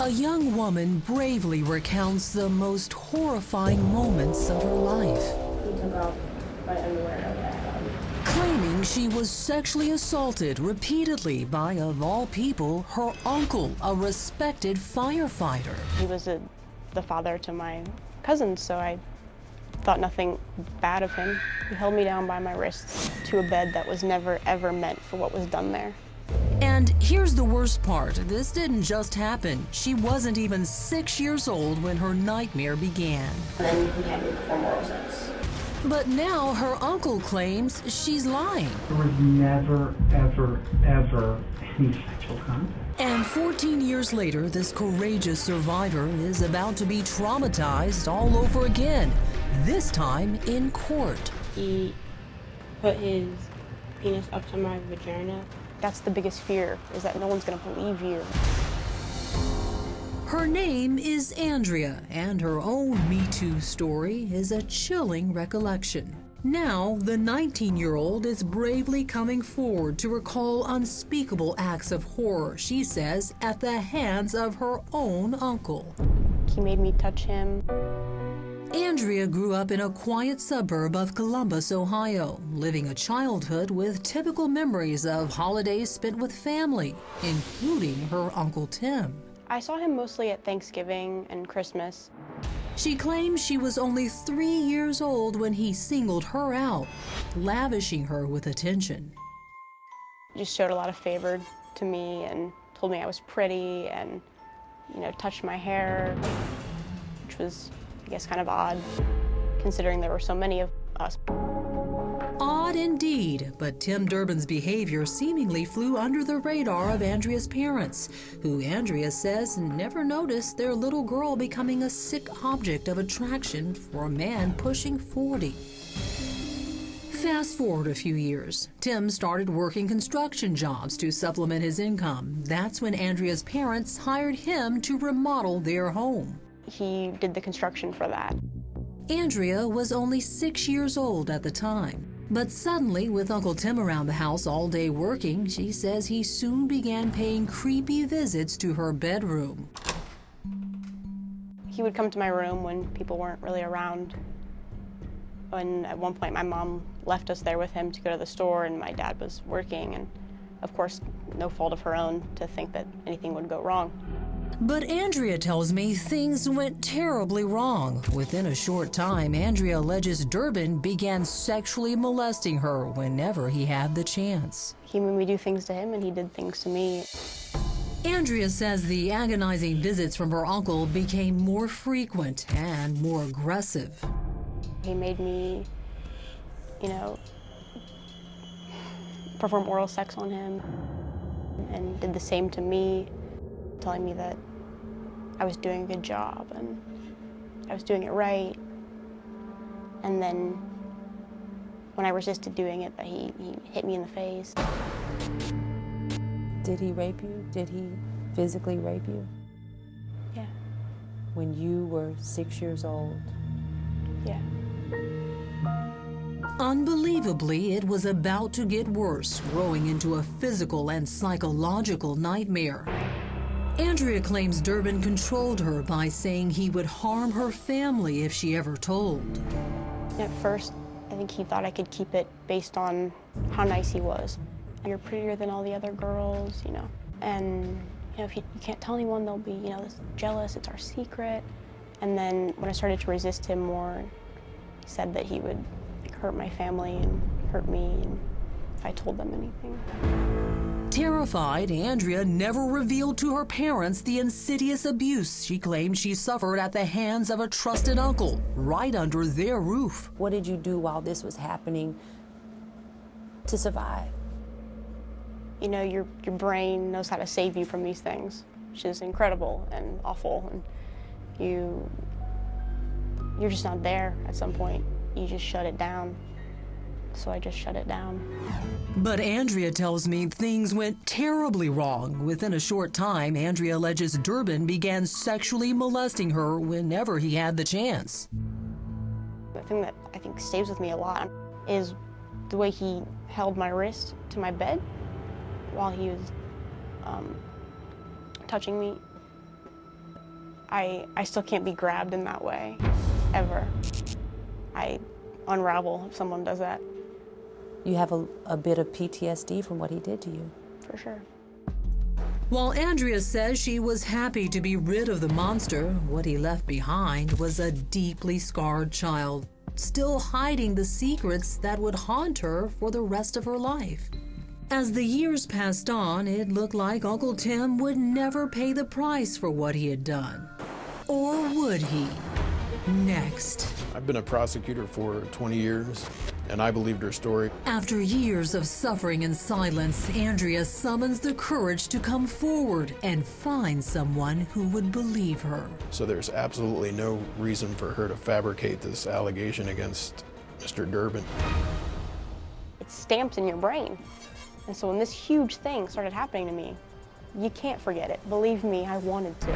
A young woman bravely recounts the most horrifying moments of her life. He took off my underwear that I had on. Claiming she was sexually assaulted repeatedly by, of all people, her uncle, a respected firefighter. He was the father to my cousins, so I thought nothing bad of him. He held me down by my wrists to a bed that was never, ever meant for what was done there. And here's the worst part. This didn't just happen. She wasn't even 6 years old when her nightmare began. And then he had me perform oral sex. But now her uncle claims she's lying. There was never, ever, ever any sexual contact. And 14 years later, this courageous survivor is about to be traumatized all over again, this time in court. He put his penis up to my vagina. That's the biggest fear, is that no one's gonna believe you. Her name is Andrea, and her own Me Too story is a chilling recollection. Now, the 19-year-old is bravely coming forward to recall unspeakable acts of horror, she says, at the hands of her own uncle. He made me touch him. Andrea grew up in a quiet suburb of Columbus, Ohio, living a childhood with typical memories of holidays spent with family, including her Uncle Tim. I saw him mostly at Thanksgiving and Christmas. She claims she was only 3 years old when he singled her out, lavishing her with attention. He just showed a lot of favor to me and told me I was pretty and, touched my hair, which was, I guess, kind of odd, considering there were so many of us. Odd indeed, but Tim Durbin's behavior seemingly flew under the radar of Andrea's parents, who Andrea says never noticed their little girl becoming a sick object of attraction for a man pushing 40. Fast forward a few years. Tim started working construction jobs to supplement his income. That's when Andrea's parents hired him to remodel their home. He did the construction for that. Andrea was only 6 years old at the time. But suddenly, with Uncle Tim around the house all day working, she says he soon began paying creepy visits to her bedroom. He would come to my room when people weren't really around. And at one point, my mom left us there with him to go to the store, and my dad was working, and of course, no fault of her own to think that anything would go wrong. But Andrea tells me things went terribly wrong. Within a short time, Andrea alleges Durbin began sexually molesting her whenever he had the chance. He made me do things to him, and he did things to me. Andrea says the agonizing visits from her uncle became more frequent and more aggressive. He made me, perform oral sex on him, and did the same to me, telling me that I was doing a good job and I was doing it right. And then when I resisted doing it, that he hit me in the face. Did he rape you? Did he physically rape you? Yeah. When you were 6 years old? Yeah. Unbelievably, it was about to get worse, growing into a physical and psychological nightmare. Andrea claims Durbin controlled her by saying he would harm her family if she ever told. At first, I think he thought I could keep it based on how nice he was. You're prettier than all the other girls, And, if you can't tell anyone, they'll be, jealous, it's our secret. And then when I started to resist him more, he said that he would hurt my family and hurt me if I told them anything. Terrified, Andrea never revealed to her parents the insidious abuse she claimed she suffered at the hands of a trusted uncle, right under their roof. What did you do while this was happening to survive? Your brain knows how to save you from these things, which is incredible and awful. And you're just not there at some point. You just shut it down. So I just shut it down. But Andrea tells me things went terribly wrong. Within a short time, Andrea alleges Durbin began sexually molesting her whenever he had the chance. The thing that I think stays with me a lot is the way he held my wrist to my bed while he was touching me. I still can't be grabbed in that way, ever. I unravel if someone does that. You have a bit of PTSD from what he did to you. For sure. While Andrea says she was happy to be rid of the monster, what he left behind was a deeply scarred child, still hiding the secrets that would haunt her for the rest of her life. As the years passed on, it looked like Uncle Tim would never pay the price for what he had done. Or would he? Next. I've been a prosecutor for 20 years, and I believed her story. After years of suffering and silence, Andrea summons the courage to come forward and find someone who would believe her. So there's absolutely no reason for her to fabricate this allegation against Mr. Durbin. It's stamped in your brain. And so when this huge thing started happening to me, you can't forget it. Believe me, I wanted to.